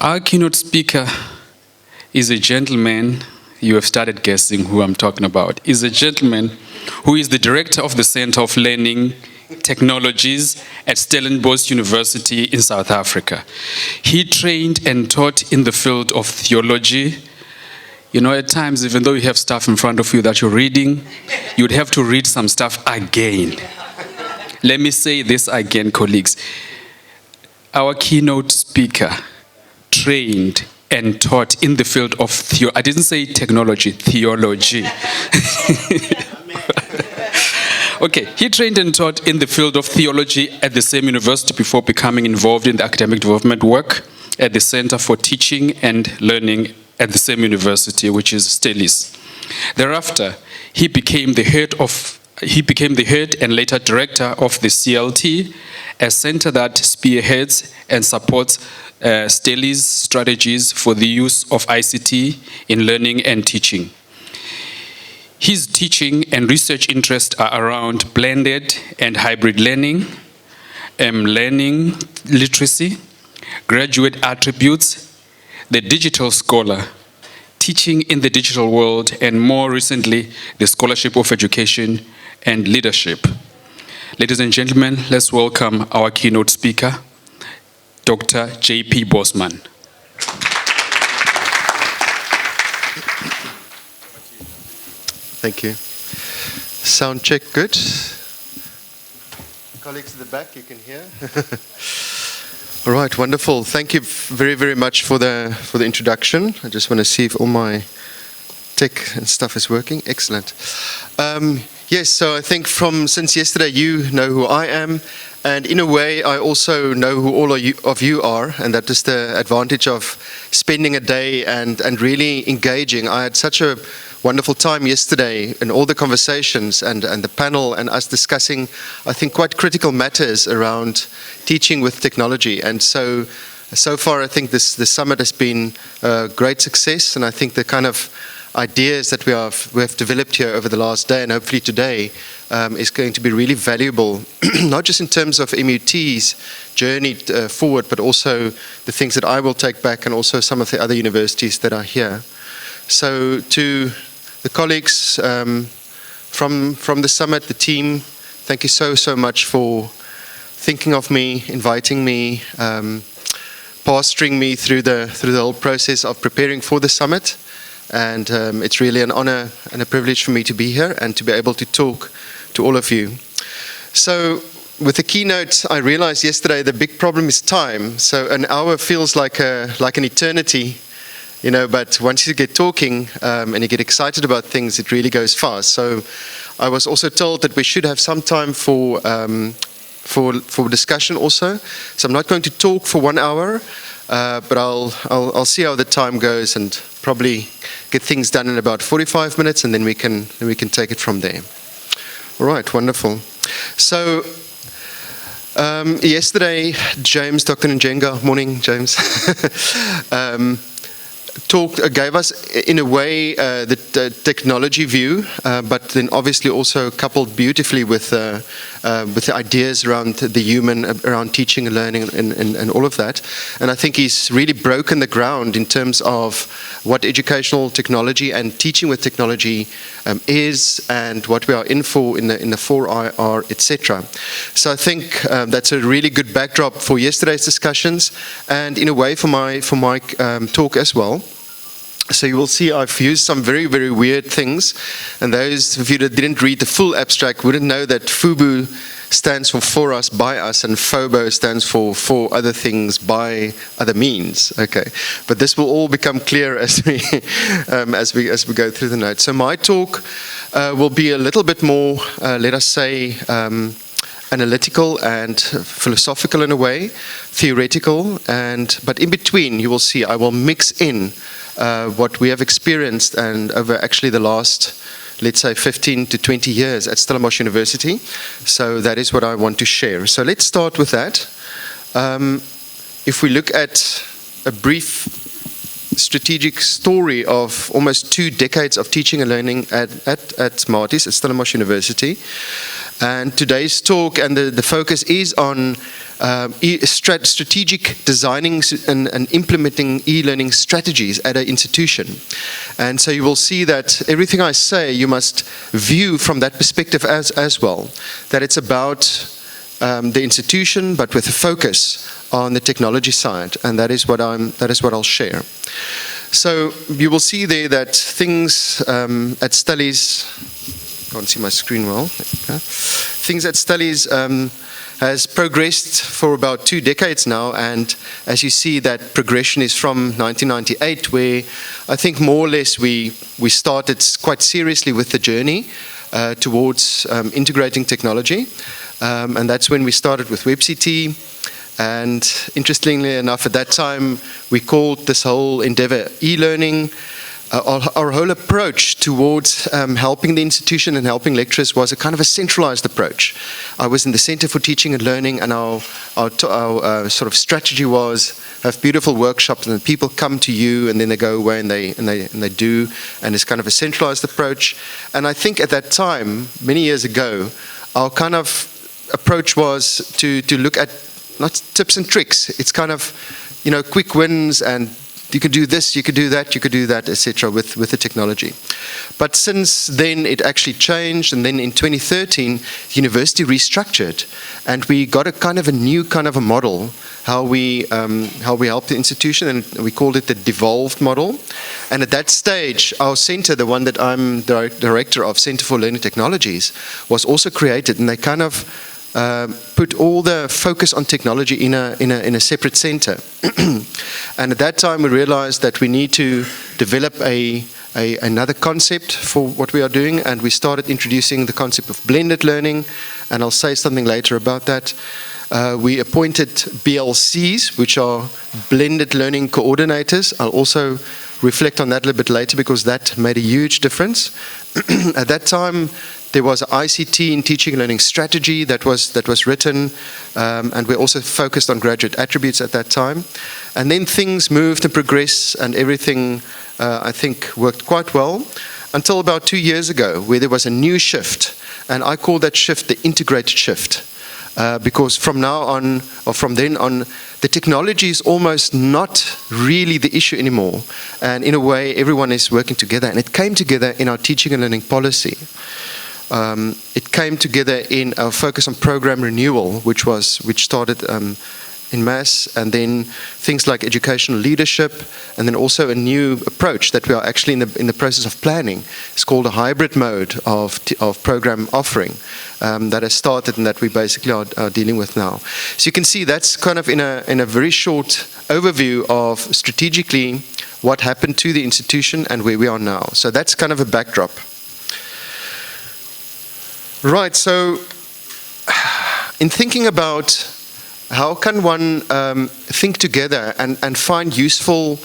Our keynote speaker is a gentleman. You have started guessing who I'm talking about. Is a gentleman who is the director of the Center of Learning Technologies at Stellenbosch University in South Africa. He trained and taught in the field of theology. You know, at times, even though you have stuff in front of you that you're reading, you'd have to read some stuff again. Let me say this again, colleagues. Our keynote speaker trained and taught in the field of I didn't say technology, theology. Okay, he trained and taught in the field of theology at the same university before becoming involved in the academic development work at the Center for Teaching and Learning at the same university, which is Stellis. Thereafter, he became the head and later director of the CLT, a center that spearheads and supports Stellis strategies for the use of ICT in learning and teaching. His teaching and research interests are around blended and hybrid learning, learning literacy, graduate attributes, the digital scholar, teaching in the digital world, and more recently, the scholarship of education and leadership. Ladies and gentlemen, let's welcome our keynote speaker, Dr. J.P. Bosman. Thank you. Sound check good? Colleagues at the back, you can hear? All right, wonderful. Thank you very, very much for the introduction. I just want to see if all my tech and stuff is working. Excellent. Yes, so I think since yesterday you know who I am, and in a way I also know who all of you are, and that is the advantage of spending a day and really engaging. I had such a wonderful time yesterday in all the conversations and the panel and us discussing, I think, quite critical matters around teaching with technology. And so far I think the summit has been a great success, and I think the kind of ideas that we have developed here over the last day and hopefully today is going to be really valuable, not just in terms of MUT's journey forward, but also the things that I will take back and also some of the other universities that are here. So to the colleagues from the summit, the team, thank you so much for thinking of me, inviting me, pastoring me through the whole process of preparing for the summit. And it's really an honor and a privilege for me to be here and to be able to talk to all of you. So with the keynote, I realized yesterday the big problem is time. So an hour feels like an eternity, you know, but once you get talking and you get excited about things, it really goes fast. So I was also told that we should have some time for discussion also. So I'm not going to talk for 1 hour, but I'll see how the time goes and probably get things done in about 45 minutes, and then we can take it from there. All right, wonderful. So yesterday, James, Dr. Njenga, morning, James, gave us, in a way, the technology view, but then obviously also coupled beautifully with the ideas around the human, around teaching and learning and all of that. And I think he's really broken the ground in terms of what educational technology and teaching with technology is, and what we are in for in the 4IR, etc. So I think that's a really good backdrop for yesterday's discussions, and in a way for my talk as well. So you will see I've used some very, very weird things, and those of you that didn't read the full abstract wouldn't know that FUBU stands for us, by us, and FOBO stands for other things by other means. Okay, but this will all become clear as we go through the notes. So my talk will be a little bit more, let us say, analytical and philosophical in a way, theoretical, but in between you will see I will mix in what we have experienced and over actually the last, let's say, 15 to 20 years at Stellenbosch University. So that is what I want to share. So let's start with that. If we look at a brief strategic story of almost 2 decades of teaching and learning at MUT, at Stellenbosch University. And today's talk and the focus is on strategic designing and implementing e-learning strategies at an institution. And so you will see that everything I say you must view from that perspective as well. That it's about the institution, but with a focus on the technology side, and that is what I'll share. So you will see there that things at Stellies, can't see my screen well. Things at Stellies has progressed for about 2 decades now, and as you see, that progression is from 1998, where I think more or less we started quite seriously with the journey towards integrating technology, and that's when we started with WebCT. And interestingly enough, at that time, we called this whole endeavor e-learning. Our whole approach towards helping the institution and helping lecturers was a kind of a centralized approach. I was in the Center for Teaching and Learning, and our sort of strategy was have beautiful workshops, and people come to you, and then they go away and they do, and it's kind of a centralized approach. And I think at that time, many years ago, our kind of approach was to look at not tips and tricks. It's kind of, quick wins, and you could do this, you could do that, etc. with the technology. But since then, it actually changed, and then in 2013, the university restructured, and we got a new kind of a model how we help the institution, and we called it the devolved model. And at that stage, our center, the one that I'm the director of, Center for Learning Technologies, was also created, and they kind of put all the focus on technology in a separate center. And at that time we realized that we need to develop another concept for what we are doing, and we started introducing the concept of blended learning, and I'll say something later about that. We appointed BLCs, which are blended learning coordinators. I'll also reflect on that a little bit later, because that made a huge difference. At that time, there was an ICT in teaching and learning strategy that was written, and we also focused on graduate attributes at that time. And then things moved and progressed, and everything, I think, worked quite well, until about 2 years ago, where there was a new shift, and I call that shift the integrated shift. Because from now on, or from then on, the technology is almost not really the issue anymore. And in a way, everyone is working together, and it came together in our teaching and learning policy. It came together in our focus on program renewal, which started in mass, and then things like educational leadership, and then also a new approach that we are actually in the process of planning. It's called a hybrid mode of program offering that has started, and that we basically are dealing with now. So you can see that's kind of in a very short overview of strategically what happened to the institution and where we are now. So that's kind of a backdrop. Right, so in thinking about how can one think together and find useful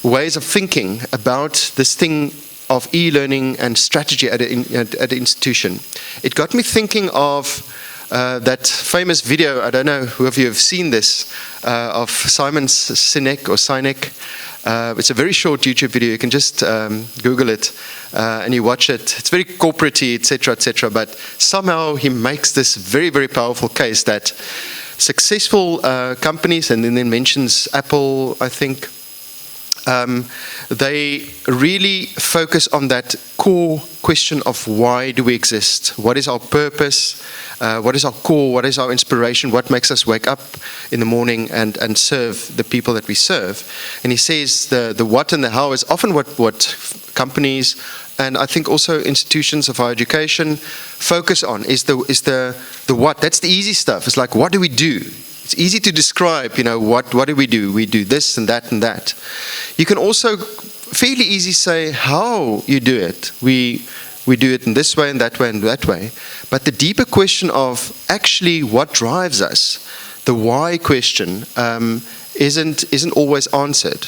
ways of thinking about this thing of e-learning and strategy at an institution, it got me thinking of that famous video, I don't know who of you have seen this, of Simon Sinek or Sinek. It's a very short YouTube video. You can just Google it and you watch it. It's very corporate-y, etc., but somehow he makes this very, very powerful case that successful companies, and then mentions Apple, I think, they really focus on that core question of why do we exist? What is our purpose? What is our core? What is our inspiration? What makes us wake up in the morning and serve the people that we serve? And he says the what and the how is often what companies, and I think also institutions of higher education, focus on is the what. That's the easy stuff. It's like, what do we do? It's easy to describe, what do we do? We do this and that and that. You can also fairly easy say how you do it. We do it in this way and that way and that way. But the deeper question of actually what drives us, the why question, isn't always answered.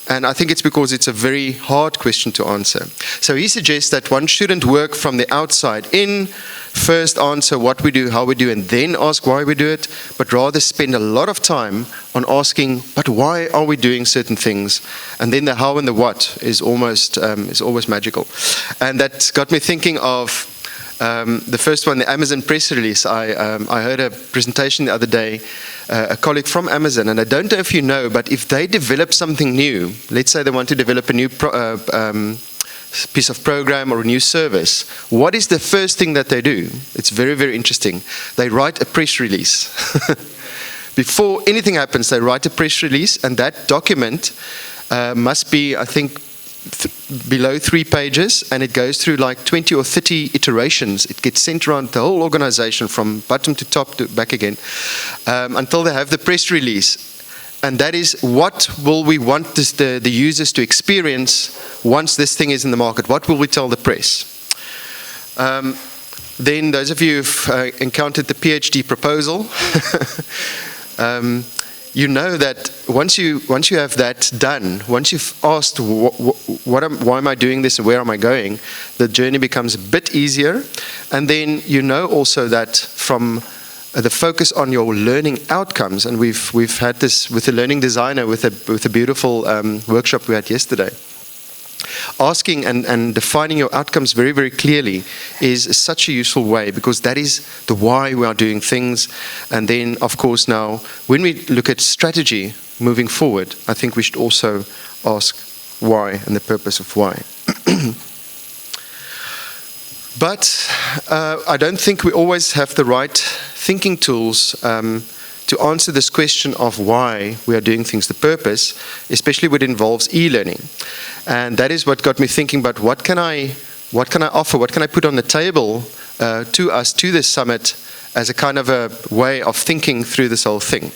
And I think it's because it's a very hard question to answer. So he suggests that one shouldn't work from the outside in, first answer what we do, how we do, and then ask why we do it, but rather spend a lot of time on asking, but why are we doing certain things? And then the how and the what is almost always magical. And that got me thinking of the first one, the Amazon press release. I heard a presentation the other day, a colleague from Amazon, and I don't know if you know, but if they develop something new, let's say they want to develop a new piece of program or a new service, what is the first thing that they do? It's very, very interesting. They write a press release. Before anything happens, they write a press release, and that document must be, I think, below 3 pages, and it goes through like 20 or 30 iterations. It gets sent around the whole organization from bottom to top to back again until they have the press release. And that is, what will we want the users to experience once this thing is in the market? What will we tell the press? Then those of you who've encountered the PhD proposal, you know that once you have that done, once you've asked why am I doing this and where am I going, the journey becomes a bit easier. And then you know also that from the focus on your learning outcomes, and we've had this with the learning designer with a beautiful workshop we had yesterday. Asking and defining your outcomes very, very clearly is such a useful way, because that is the why we are doing things. And then, of course, now when we look at strategy moving forward, I think we should also ask why and the purpose of why. But I don't think we always have the right thinking tools to answer this question of why we are doing things, the purpose, especially when it involves e-learning. And that is what got me thinking about what can I offer, what can I put on the table to us, to this summit, as a kind of a way of thinking through this whole thing.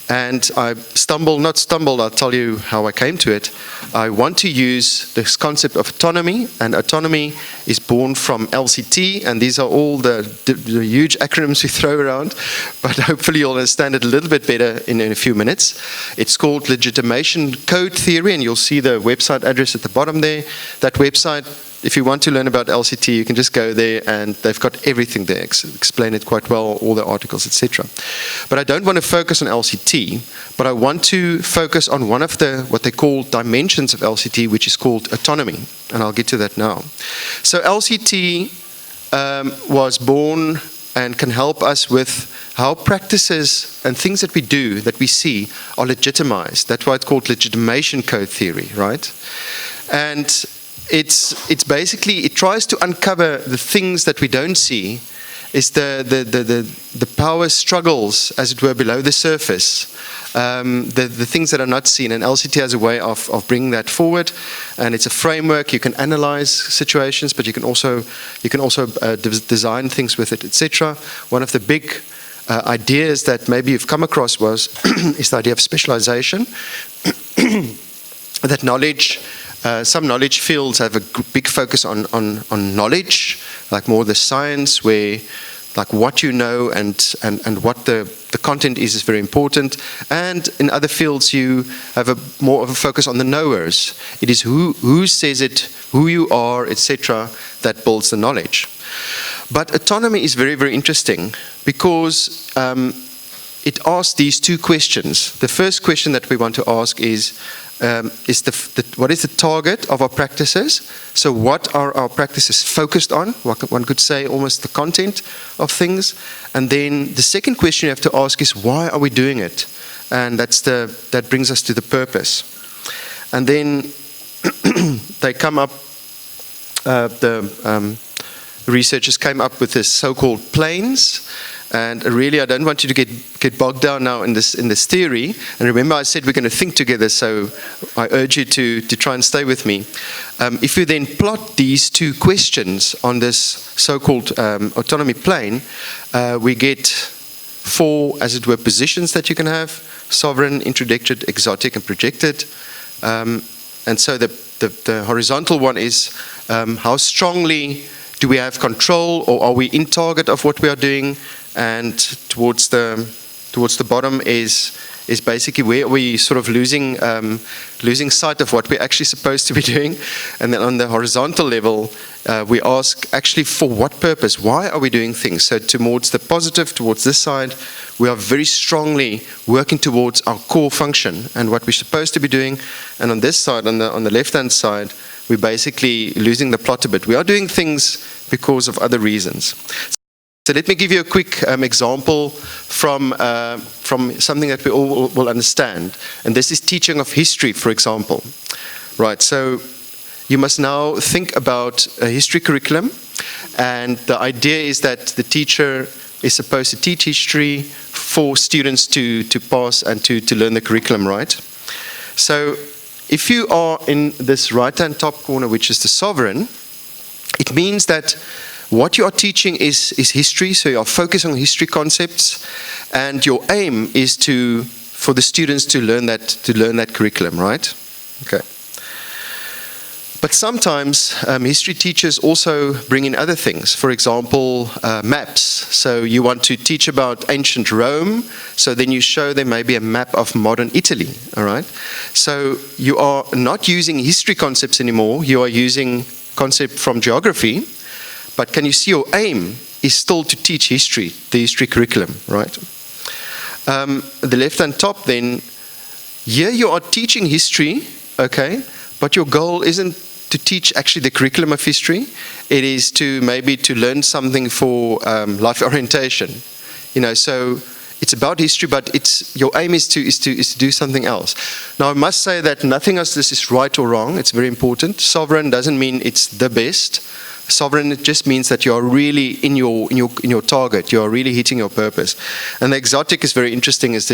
And I I'll tell you how I came to it. I want to use this concept of autonomy, and autonomy is born from LCT, and these are all the huge acronyms we throw around, but hopefully you'll understand it a little bit better in a few minutes. It's called legitimation code theory, and you'll see the website address at the bottom there. That website, if you want to learn about LCT, you can just go there, and they've got everything there, explain it quite well, all the articles, etc. But I don't want to focus on LCT, but I want to focus on one of the, what they call dimensions of LCT, which is called autonomy, and I'll get to that now. So LCT was born and can help us with how practices and things that we do, that we see, are legitimized. That's why it's called legitimation code theory, right? And it's basically, it tries to uncover the things that we don't see, is the power struggles, as it were, below the surface, the things that are not seen. And LCT has a way of bringing that forward, and it's a framework. You can analyze situations, but you can also design things with it, etc. One of the big ideas that maybe you've come across is the idea of specialization. That knowledge. Some knowledge fields have a big focus on knowledge, like more the science, where like what you know and what the content is very important. And in other fields you have more of a focus on the knowers. It is who says it, who you are, etc., that builds the knowledge. But autonomy is very, very interesting, because it asks these two questions. The first question that we want to ask is what is the target of our practices? So what are our practices focused on? One could say almost the content of things. And then the second question you have to ask is, why are we doing it? And that brings us to the purpose. And then they come up, the researchers came up with this so-called planes. And really, I don't want you to get bogged down now in this theory. And remember, I said we're going to think together, so I urge you to try and stay with me. If you then plot these two questions on this so-called autonomy plane, we get 4, as it were, positions that you can have: sovereign, interdicted, exotic, and projected. And so the horizontal one is how strongly do we have control, or are we in target of what we are doing? And towards the bottom is is basically where we sort of losing sight of what we're actually supposed to be doing. And then on the horizontal level, we ask actually for what purpose? Why are we doing things? So towards the positive, towards this side, we are very strongly working towards our core function and what we're supposed to be doing. And on this side, on the left-hand side, we're basically losing the plot a bit. We are doing things because of other reasons. So let me give you a quick example from something that we all will understand. And this is teaching of history, for example. Right, so you must now think about a history curriculum. And the idea is that the teacher is supposed to teach history for students to pass and to learn the curriculum, right? So if you are in this right-hand top corner, which is the sovereign, it means that what you are teaching is history, so you are focusing on history concepts, and your aim is for the students to learn that curriculum, right? Okay. But sometimes history teachers also bring in other things. For example, maps. So you want to teach about ancient Rome, so then you show them maybe a map of modern Italy, all right? So you are not using history concepts anymore, you are using concept from geography, but can you see your aim is still to teach history, the history curriculum, right? The left-hand top then, here you are teaching history, okay, but your goal isn't to teach actually the curriculum of history. It is to maybe to learn something for life orientation, you know. So it's about history, but your aim is to do something else. Now I must say that nothing of this is right or wrong. It's very important. Sovereign doesn't mean it's the best. Sovereign, it just means that you are really in your target. You are really hitting your purpose. And the exotic is very interesting. Is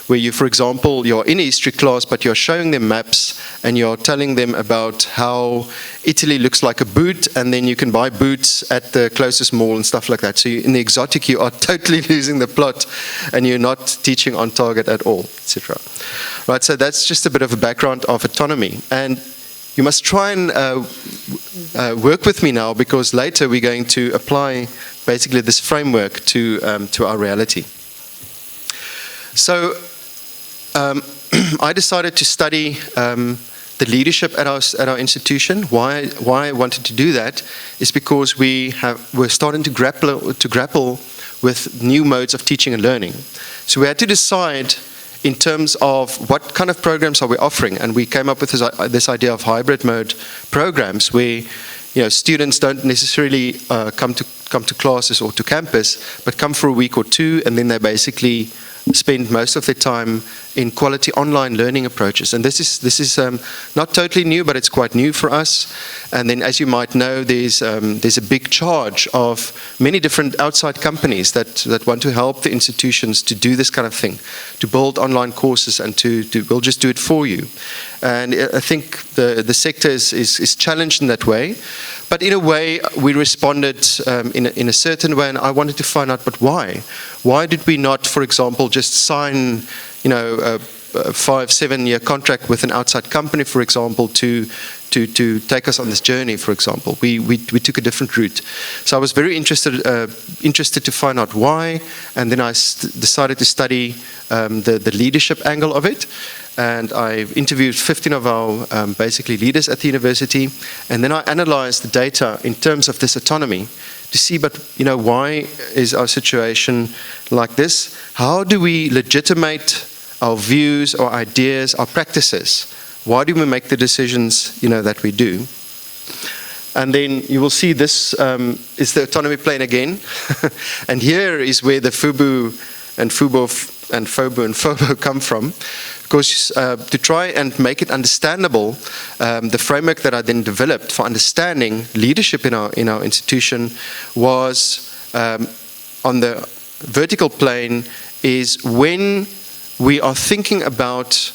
where you, for example, you're in a history class, but you're showing them maps and you're telling them about how Italy looks like a boot, and then you can buy boots at the closest mall and stuff like that. So in the exotic, you are totally losing the plot, and you're not teaching on target at all, etc. Right. So that's just a bit of a background of autonomy. And you must try and work with me now, because later we're going to apply basically this framework to our reality. So I decided to study the leadership at our institution. Why I wanted to do that is because we're starting to grapple with new modes of teaching and learning. So we had to decide in terms of what kind of programs are we offering, and we came up with this idea of hybrid mode programs, where students don't necessarily come to classes or to campus, but come for a week or two, and then they basically spend most of their time in quality online learning approaches. And this is not totally new, but it's quite new for us. And then, as you might know, there's a big charge of many different outside companies that want to help the institutions to do this kind of thing, to build online courses, and we'll just do it for you. And I think the sector is challenged in that way. But in a way, we responded in a certain way, and I wanted to find out, but why? Why did we not, for example, just sign, a 5-7 year contract with an outside company, for example, to take us on this journey, for example? We took a different route. So I was very interested to find out why, and then I decided to study the leadership angle of it. And I interviewed 15 of our basically leaders at the university, and then I analyzed the data in terms of this autonomy to see, but why is our situation like this? How do we legitimate our views, our ideas, our practices? Why do we make the decisions that we do? And then you will see this is the autonomy plane again. And here is where the FUBU and FUBO and FOBO and FOBO come from. Because to try and make it understandable, the framework that I then developed for understanding leadership in our institution was on the vertical plane, is when we are thinking about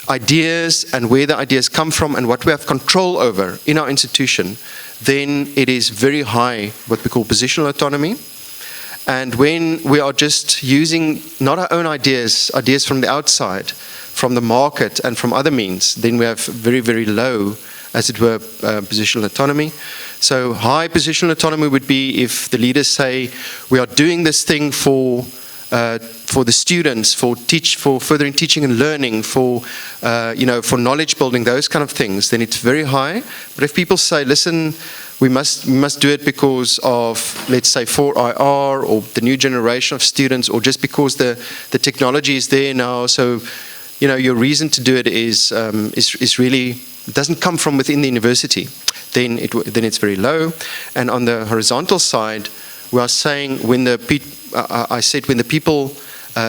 ideas and where the ideas come from and what we have control over in our institution, then it is very high what we call positional autonomy. And when we are just using not our own ideas from the outside, from the market and from other means, then we have very, very low, as it were, positional autonomy. So high positional autonomy would be if the leaders say, we are doing this thing for for the students, for furthering teaching and learning, for for knowledge building, those kind of things, then it's very high. But if people say, listen, we must do it because of, let's say, 4IR or the new generation of students, or just because the technology is there now, so your reason to do it is really doesn't come from within the university, then it's very low. And on the horizontal side, we are saying when the people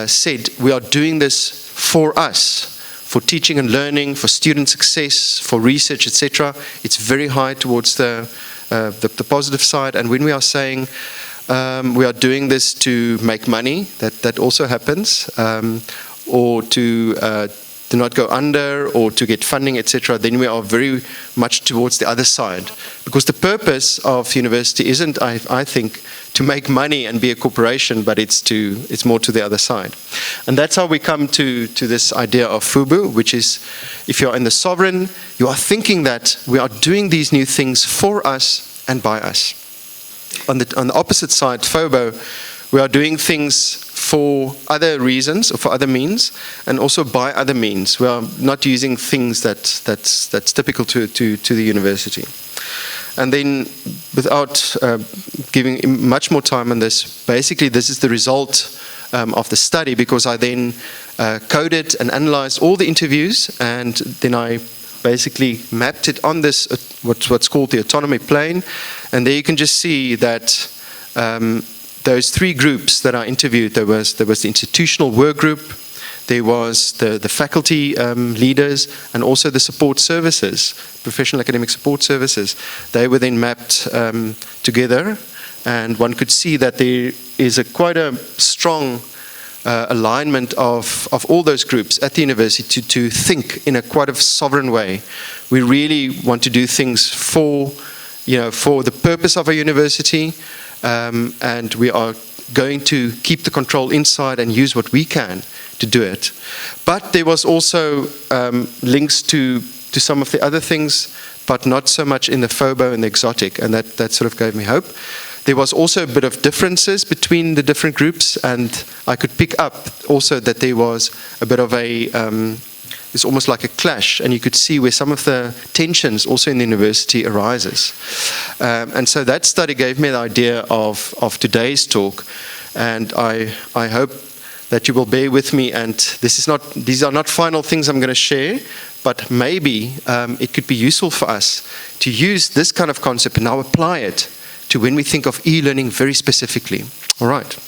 said we are doing this for us, for teaching and learning, for student success, for research, etc., it's very high towards the positive side. And when we are saying we are doing this to make money, that also happens, or to not go under, or to get funding, etc., then we are very much towards the other side. Because the purpose of university isn't, I think, to make money and be a corporation, but it's more to the other side. And that's how we come to this idea of FUBU, which is, if you're in the sovereign, you are thinking that we are doing these new things for us and by us. On the opposite side, FOBO, we are doing things for other reasons or for other means, and also by other means. We are not using things that's typical to the university. And then, without giving much more time on this, basically this is the result of the study, because I then coded and analyzed all the interviews, and then I basically mapped it on this what's called the autonomy plane. And there you can just see that those three groups that I interviewed, there was the institutional work group, there was the faculty leaders, and also the support services, professional academic support services. They were then mapped together, and one could see that there is quite a strong alignment of all those groups at the university to think in a quite a sovereign way. We really want to do things for the purpose of our university, and we are going to keep the control inside and use what we can to do it. But there was also links to some of the other things, but not so much in the FOBO and the exotic, and that sort of gave me hope. There was also a bit of differences between the different groups, and I could pick up also that there was a bit of it's almost like a clash, and you could see where some of the tensions also in the university arises. And so that study gave me the idea of today's talk, and I hope that you will bear with me, and these are not final things I'm going to share, but maybe it could be useful for us to use this kind of concept and now apply it to when we think of e-learning very specifically. All right.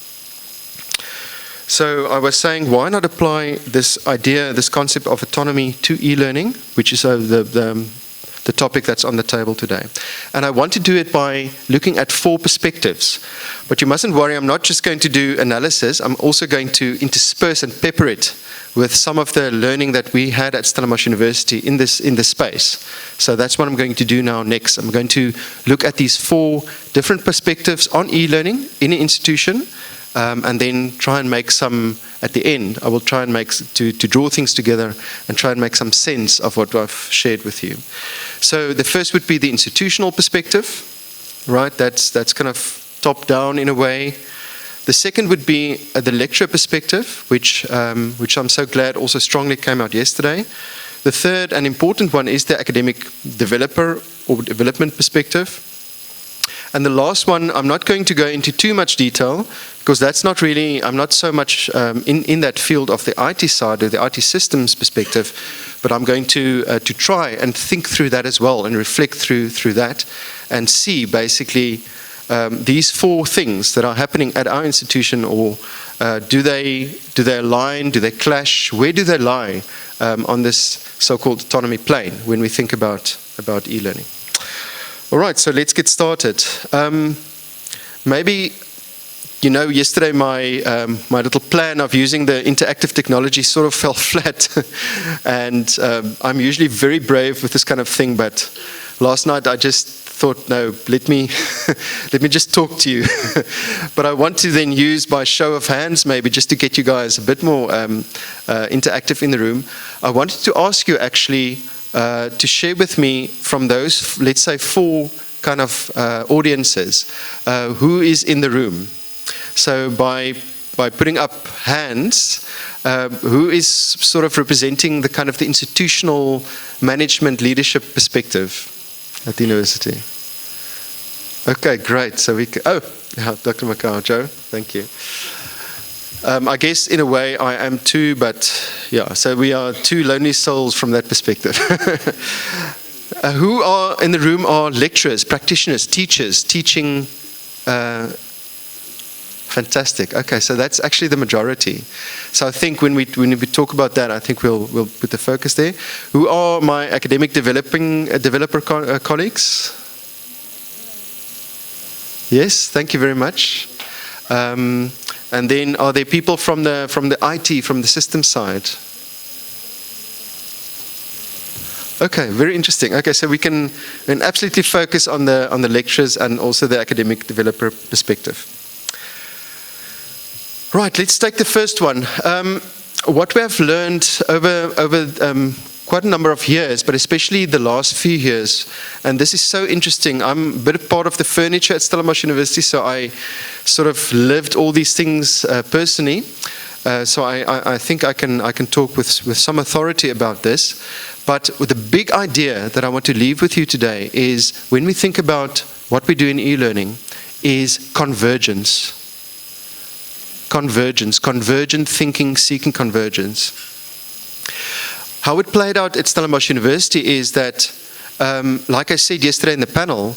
So I was saying, why not apply this idea, this concept of autonomy to e-learning, which is the topic that's on the table today. And I want to do it by looking at 4 perspectives. But you mustn't worry, I'm not just going to do analysis, I'm also going to intersperse and pepper it with some of the learning that we had at Stellenbosch University in this space. So that's what I'm going to do now next. I'm going to look at these 4 different perspectives on e-learning in an institution, and then try and make some, at the end, I will try and to draw things together and try and make some sense of what I've shared with you. So the first would be the institutional perspective, right? That's kind of top down in a way. The second would be the lecturer perspective, which I'm so glad also strongly came out yesterday. The third and important one is the academic developer or development perspective. And the last one, I'm not going to go into too much detail, because that's not really, I'm not so much in that field of the IT side or the IT systems perspective, but I'm going to try and think through that as well and reflect through that and see basically these 4 things that are happening at our institution, or do they align, do they clash, where do they lie on this so-called autonomy plane when we think about e-learning. All right, so let's get started. Maybe, yesterday my little plan of using the interactive technology sort of fell flat. And I'm usually very brave with this kind of thing, but last night I just thought, no, let me just talk to you. But I want to then use, by show of hands maybe, just to get you guys a bit more interactive in the room, I wanted to ask you actually to share with me from those, let's say, 4 kind of audiences, who is in the room. So by by putting up hands. Who is sort of representing the kind of the institutional management leadership perspective at the university? Okay, great. So we can, yeah, Dr. Macau, Joe, thank you. I guess in a way I am too, but yeah, so we are two lonely souls from that perspective. Who are in the room are lecturers, practitioners, teachers, teaching. Fantastic. Okay, so that's actually the majority. So I think when we talk about that, I think we'll put the focus there. Who are my academic developer colleagues? Yes, thank you very much. And then are there people from the IT, from the system side? Okay, very interesting. Okay, so we can absolutely focus on the lecturers and also the academic developer perspective. Right, let's take the first one. What we have learned over quite a number of years, but especially the last few years, and this is so interesting. I'm a bit part of the furniture at Stellenbosch University, so I sort of lived all these things personally. So I think I can talk with some authority about this. But the big idea that I want to leave with you today is when we think about what we do in e-learning is convergence. Convergent thinking, seeking convergence. How it played out at Stellenbosch University is that, like I said yesterday in the panel,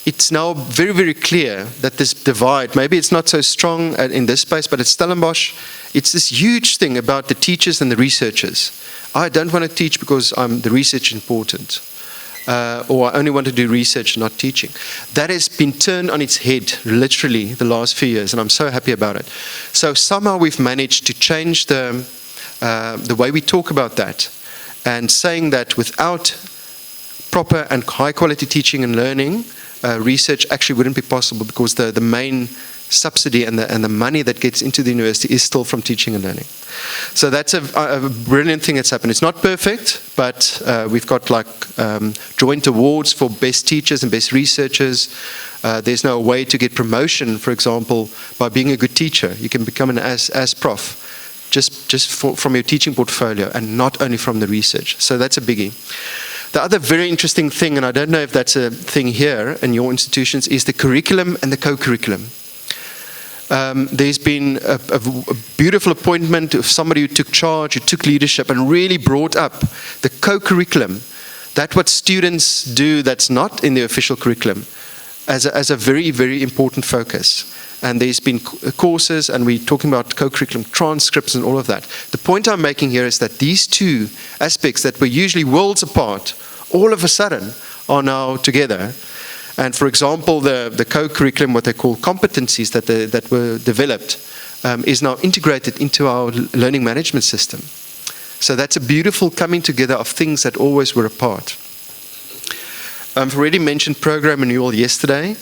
it's now very, very clear that this divide, maybe it's not so strong in this space, but at Stellenbosch, it's this huge thing about the teachers and the researchers. I don't want to teach because the research is important. Or I only want to do research, not teaching. That has been turned on its head, literally, the last few years, and I'm so happy about it. So somehow we've managed to change the way we talk about that, and saying that without proper and high-quality teaching and learning, research actually wouldn't be possible, because the main subsidy and the money that gets into the university is still from teaching and learning. So that's a brilliant thing that's happened. It's not perfect, but we've got like joint awards for best teachers and best researchers. There's no way to get promotion, for example, by being a good teacher. You can become an as prof just from your teaching portfolio and not only from the research. So that's a biggie. The other very interesting thing, and I don't know if that's a thing here in your institutions, is the curriculum and the co-curriculum. There's been a beautiful appointment of somebody who took charge, who took leadership, and really brought up the co-curriculum. That's what students do that's not in the official curriculum, as a very, very important focus. And there's been courses, and we're talking about co-curriculum transcripts and all of that. The point I'm making here is that these two aspects that were usually worlds apart, all of a sudden are now together. And for example, the co-curriculum, what they call competencies that were developed, is now integrated into our learning management system. So that's a beautiful coming together of things that always were apart. I've already mentioned program renewal yesterday.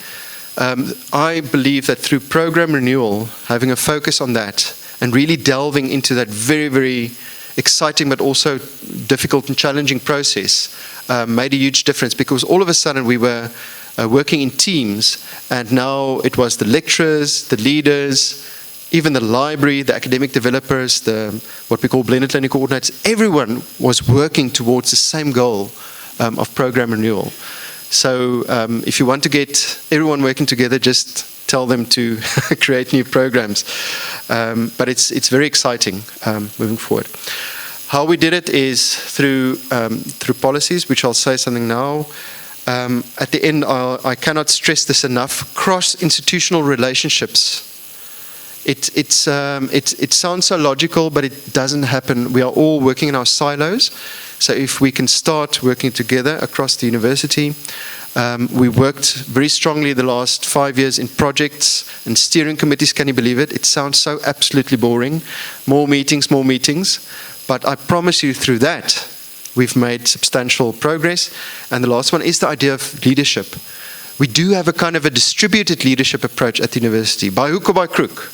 I believe that through program renewal, having a focus on that and really delving into that very, very exciting but also difficult and challenging process made a huge difference, because all of a sudden we were working in teams, and now it was the lecturers, the leaders, even the library, the academic developers, what we call blended learning coordinators. Everyone was working towards the same goal of program renewal. So if you want to get everyone working together, just tell them to create new programs. But it's very exciting moving forward. How we did it is through policies, which I'll say something now. At the end, I cannot stress this enough. Cross-institutional relationships. It sounds so logical, but it doesn't happen. We are all working in our silos. So if we can start working together across the university, we worked very strongly the last 5 years in projects and steering committees. Can you believe it? It sounds so absolutely boring. More meetings. But I promise you, through that, we've made substantial progress. And the last one is the idea of leadership. We do have a kind of a distributed leadership approach at the university, by hook or by crook.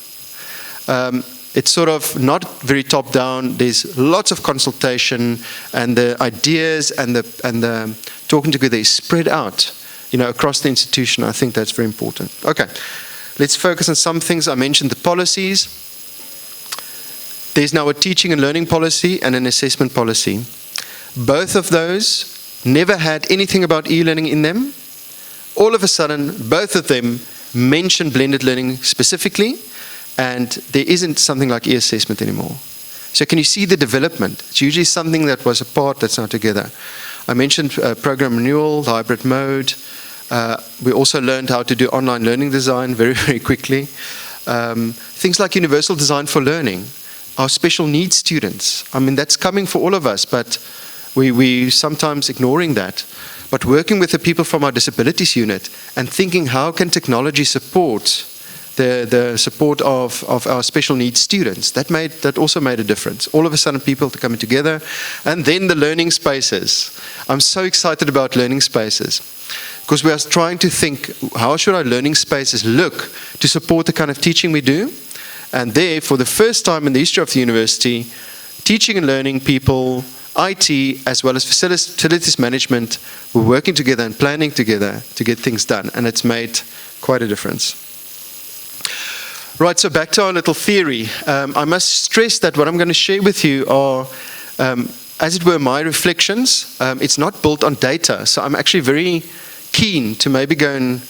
It's sort of not very top-down. There's lots of consultation, and the ideas and the talking together is spread out, across the institution. I think that's very important. Okay, let's focus on some things. I mentioned the policies. there's now a teaching and learning policy and an assessment policy. Both of those never had anything about e-learning in them. All of a sudden, both of them mention blended learning specifically, and there isn't something like e-assessment anymore. So can you see the development? It's usually something that was apart that's now together. I mentioned program renewal, the hybrid mode. We also learned how to do online learning design very, very quickly. Things like universal design for learning. Our special needs students. I mean, that's coming for all of us, but we sometimes ignoring that. But working with the people from our disabilities unit and thinking how can technology support the support of our special needs students, that also made a difference. All of a sudden people are coming together. And then the learning spaces. I'm so excited about learning spaces because we are trying to think, how should our learning spaces look to support the kind of teaching we do? And there, for the first time in the history of the university, teaching and learning people, IT, as well as facilities management, were working together and planning together to get things done. And it's made quite a difference. Right, so back to our little theory. I must stress that what I'm going to share with you are, as it were, my reflections. It's not built on data, so I'm actually very keen to maybe go and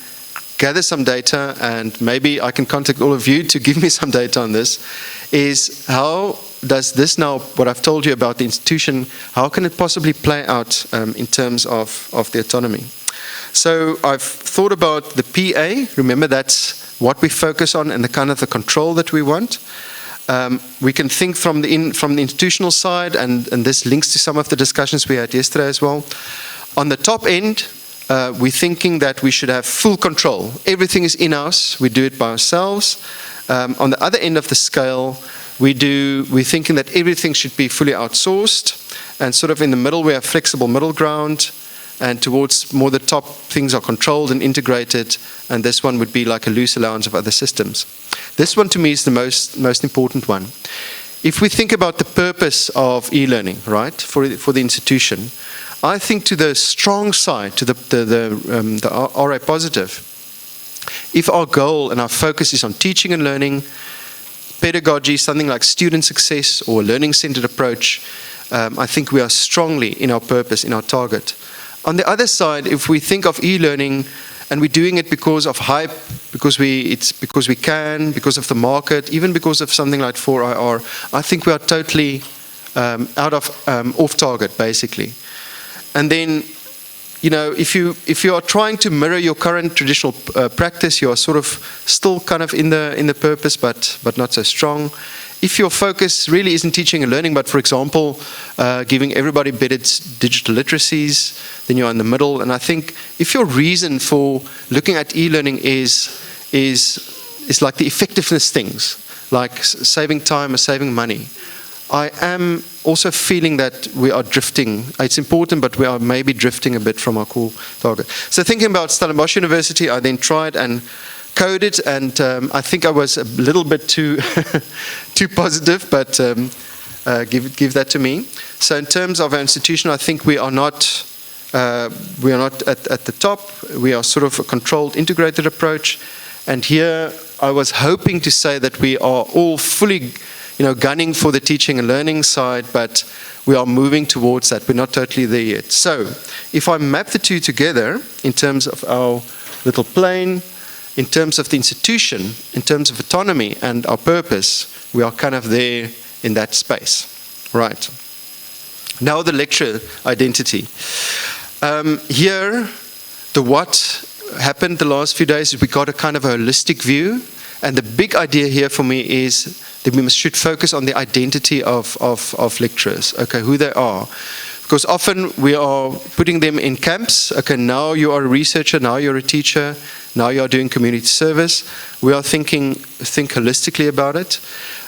gather some data, and maybe I can contact all of you to give me some data on this, is how does this now, what I've told you about the institution, how can it possibly play out in terms of the autonomy? So I've thought about the PA. Remember, that's what we focus on and the kind of the control that we want. We can think from the institutional side, and this links to some of the discussions we had yesterday as well. On the top end, we're thinking that we should have full control. Everything is in-house. We do it by ourselves. On the other end of the scale, we're thinking that everything should be fully outsourced, and sort of in the middle we have flexible middle ground, and towards more the top, things are controlled and integrated, and this one would be like a loose allowance of other systems. This one to me is the most important one. If we think about the purpose of e-learning, right, for the institution, I think to the strong side, to the RA positive, if our goal and our focus is on teaching and learning, pedagogy, something like student success or learning-centered approach, I think we are strongly in our purpose, in our target. On the other side, if we think of e-learning and we're doing it because of hype, because we can, because of the market, even because of something like 4IR, I think we are totally off target, basically. And then, you know, if you are trying to mirror your current traditional practice, you are sort of still kind of in the purpose, but not so strong. If your focus really isn't teaching and learning, but for example, giving everybody embedded digital literacies, then you're in the middle. And I think if your reason for looking at e-learning is like the effectiveness things, like saving time or saving money, I am also feeling that we are drifting. It's important, but we are maybe drifting a bit from our core target. So thinking about Stellenbosch University, I then tried and coded, and I think I was a little bit too too positive, but give that to me. So in terms of our institution, I think we are not at the top. We are sort of a controlled, integrated approach. And here I was hoping to say that we are all fully, gunning for the teaching and learning side, but we are moving towards that. We're not totally there yet. So if I map the two together in terms of our little plane, in terms of the institution, in terms of autonomy and our purpose, we are kind of there in that space. Right. Now the lecture identity. Here, what happened the last few days is we got a kind of a holistic view. And the big idea here for me is that we should focus on the identity of lecturers, okay, who they are. Because often we are putting them in camps. Okay, now you are a researcher, now you're a teacher, now you are doing community service. We are think holistically about it.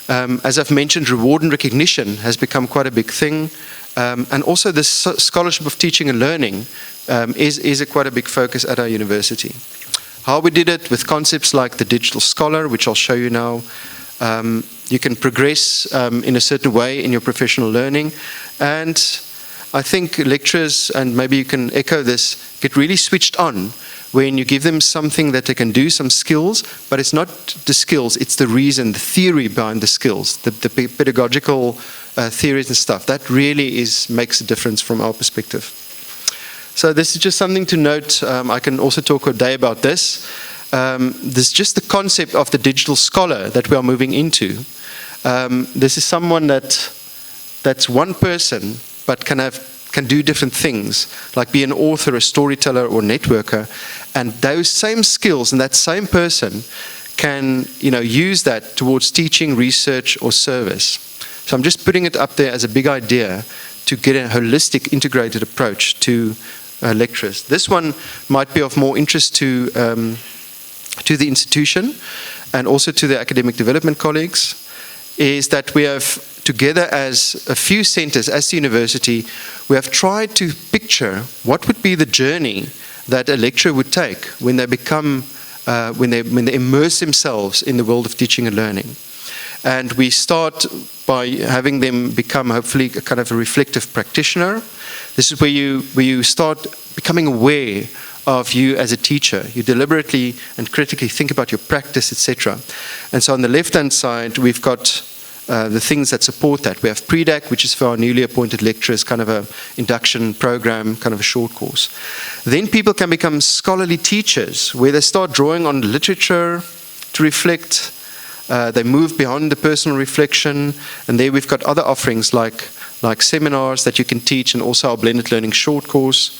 As I've mentioned, reward and recognition has become quite a big thing. And also the scholarship of teaching and learning is quite a big focus at our university. How we did it with concepts like the digital scholar, which I'll show you now. You can progress in a certain way in your professional learning. And I think lecturers, and maybe you can echo this, get really switched on when you give them something that they can do, some skills, but it's not the skills, it's the reason, the theory behind the skills, the pedagogical theories and stuff. That really makes a difference from our perspective. So this is just something to note. I can also talk a day about this. This is just the concept of the digital scholar that we are moving into. This is someone that's one person, but can do different things, like be an author, a storyteller, or networker, and those same skills and that same person can, use that towards teaching, research, or service. So I'm just putting it up there as a big idea to get a holistic, integrated approach to lecturers. This one might be of more interest to the institution and also to the academic development colleagues, is that we have, together as a few centers, as the university, we have tried to picture what would be the journey that a lecturer would take when they become, when they immerse themselves in the world of teaching and learning. And we start by having them become, hopefully, a kind of a reflective practitioner. This is where you start becoming aware of you as a teacher. You deliberately and critically think about your practice, etc. And so on the left-hand side, we've got the things that support that. We have PREDAC, which is for our newly appointed lecturers, kind of an induction program, kind of a short course. Then people can become scholarly teachers, where they start drawing on literature to reflect. They move beyond the personal reflection, and there we've got other offerings like seminars that you can teach, and also our blended learning short course.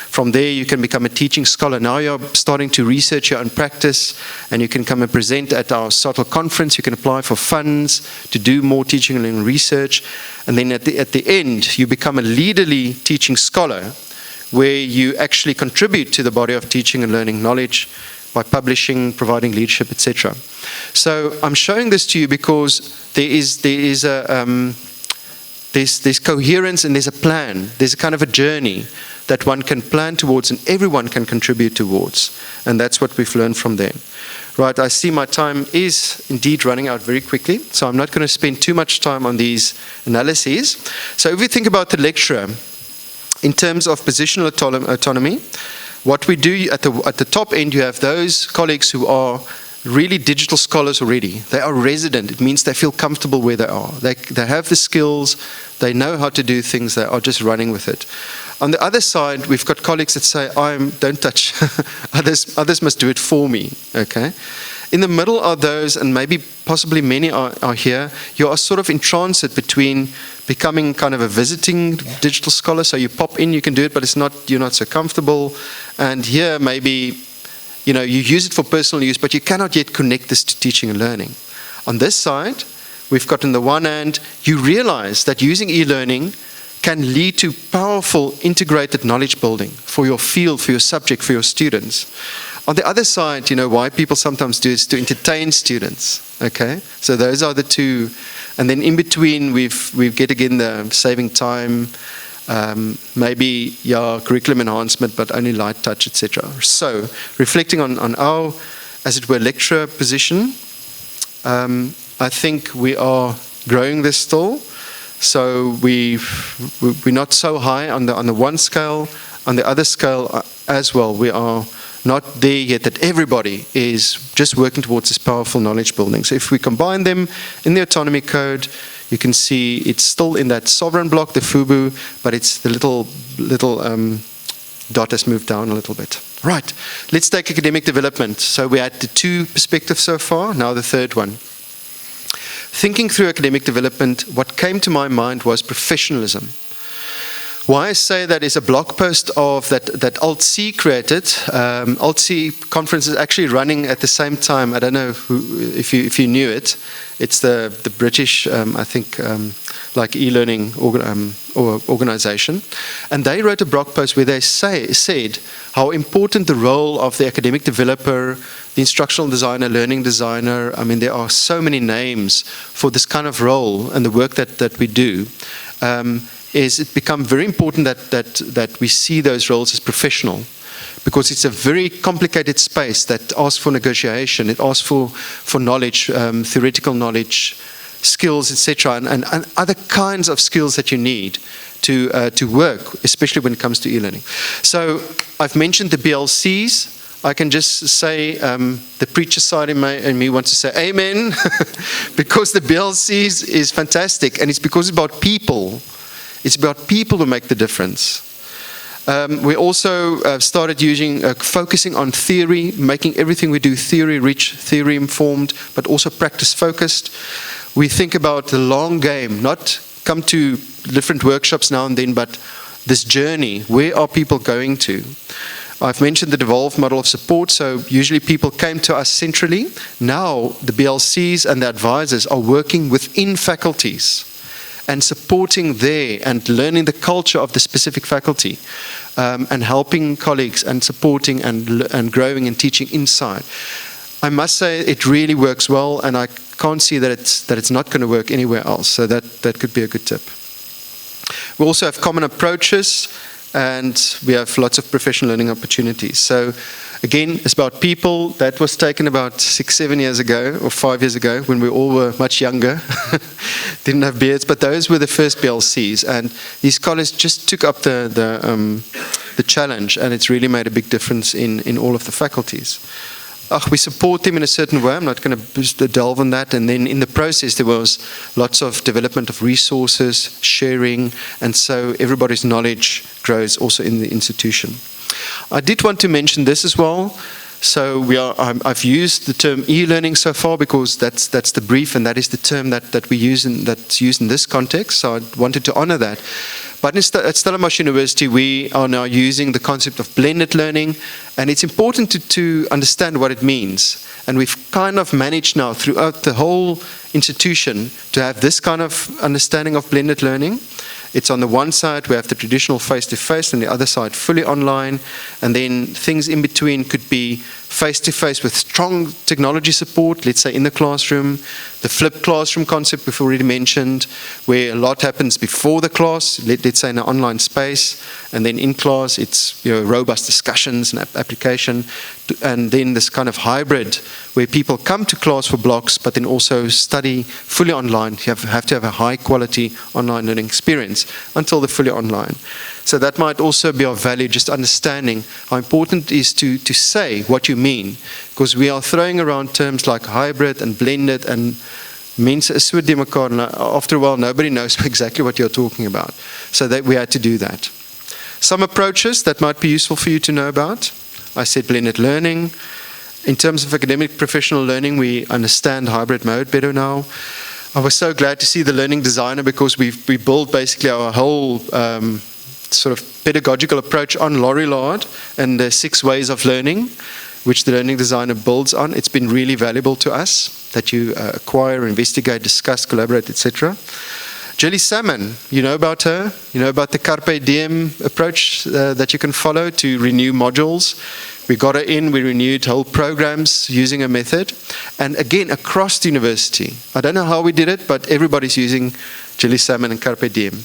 From there you can become a teaching scholar. Now you're starting to research your own practice, and you can come and present at our SOTL conference. You can apply for funds to do more teaching and learning research, and then at the end you become a leaderly teaching scholar, where you actually contribute to the body of teaching and learning knowledge by publishing, providing leadership, etc. So I'm showing this to you because there's coherence and there's a plan. There's a kind of a journey that one can plan towards and everyone can contribute towards. And that's what we've learned from them. Right, I see my time is indeed running out very quickly, so I'm not going to spend too much time on these analyses. So if we think about the lecturer, in terms of positional autonomy, what we do at the top end, you have those colleagues who are really digital scholars already. They are resident. It means they feel comfortable where they are. They have the skills. They know how to do things. They are just running with it. On the other side, we've got colleagues that say, don't touch. Others must do it for me. Okay. In the middle are those, and maybe possibly many are here, you are sort of in transit between becoming kind of a visiting digital scholar. So you pop in, you can do it, but you're not so comfortable. And here maybe, you use it for personal use, but you cannot yet connect this to teaching and learning. On this side, we've got on the one hand, you realize that using e-learning can lead to powerful integrated knowledge building for your field, for your subject, for your students. On the other side, why people sometimes do is to entertain students. Okay, so those are the two, and then in between we've get again the saving time, maybe curriculum enhancement, but only light touch, etc. So reflecting on our, as it were, lecturer position, I think we are growing this still. So we're not so high on the one scale. On the other scale as well, we are not there yet that everybody is just working towards this powerful knowledge building. So if we combine them in the autonomy code, you can see it's still in that sovereign block, the FUBU, but it's the little dot has moved down a little bit. Right, let's take academic development. So we had the two perspectives so far, now the third one. Thinking through academic development, what came to my mind was professionalism. Why I say that is a blog post of that Alt-C created. Alt-C conference is actually running at the same time. I don't know if you knew it. It's the British, I think, like e-learning organization. And they wrote a blog post where they said how important the role of the academic developer, the instructional designer, learning designer, I mean, there are so many names for this kind of role and the work that we do. Is it become very important that we see those roles as professional, because it's a very complicated space that asks for negotiation, it asks for knowledge, theoretical knowledge, skills, etc., and other kinds of skills that you need to work, especially when it comes to e-learning. So I've mentioned the BLCs. I can just say the preacher side in me wants to say amen, because the BLCs is fantastic, and it's because it's about people. It's about people who make the difference. We also started focusing on theory, making everything we do theory-rich, theory-informed, but also practice-focused. We think about the long game, not come to different workshops now and then, but this journey. Where are people going to? I've mentioned the devolved model of support, so usually people came to us centrally. Now the BLCs and the advisors are working within faculties and supporting there and learning the culture of the specific faculty, and helping colleagues and supporting and growing and teaching inside. I must say it really works well, and I can't see that it's not going to work anywhere else, so that could be a good tip. We also have common approaches, and we have lots of professional learning opportunities. So again, it's about people. That was taken about 6-7 years ago, or 5 years ago, when we all were much younger, didn't have beards, but those were the first BLCs, and these scholars just took up the challenge, and it's really made a big difference in all of the faculties. We support them in a certain way. I'm not going to delve on that. And then in the process, there was lots of development of resources, sharing, and so everybody's knowledge grows also in the institution. I did want to mention this as well. So I've used the term e-learning so far because that's the brief, and that is the term that's used in this context. So I wanted to honor that. But at Stellenbosch University, we are now using the concept of blended learning, and it's important to understand what it means. And we've kind of managed now throughout the whole institution to have this kind of understanding of blended learning. It's on the one side, we have the traditional face-to-face, and the other side, fully online. And then things in between could be face-to-face with strong technology support, let's say in the classroom. The flipped classroom concept we've already mentioned, where a lot happens before the class, let's say in an online space. And then in class, it's robust discussions and application. And then this kind of hybrid, where people come to class for blocks, but then also study fully online. You have to have a high-quality online learning experience until they're fully online. So that might also be of value, just understanding how important it is to say what you mean. Because we are throwing around terms like hybrid and blended, and mense is so de mekaar, and after a while nobody knows exactly what you're talking about. So that we had to do that. Some approaches that might be useful for you to know about. I said blended learning. In terms of academic professional learning, we understand hybrid mode better now. I was so glad to see the learning designer, because we built basically our whole sort of pedagogical approach on Lorillard and the 6 ways of learning, which the learning designer builds on. It's been really valuable to us that you acquire, investigate, discuss, collaborate, etc. Jelly Salmon, you know about her. You know about the Carpe Diem approach that you can follow to renew modules. We got her in, we renewed whole programs using a method. And again, across the university. I don't know how we did it, but everybody's using Jelly Salmon and Carpe Diem.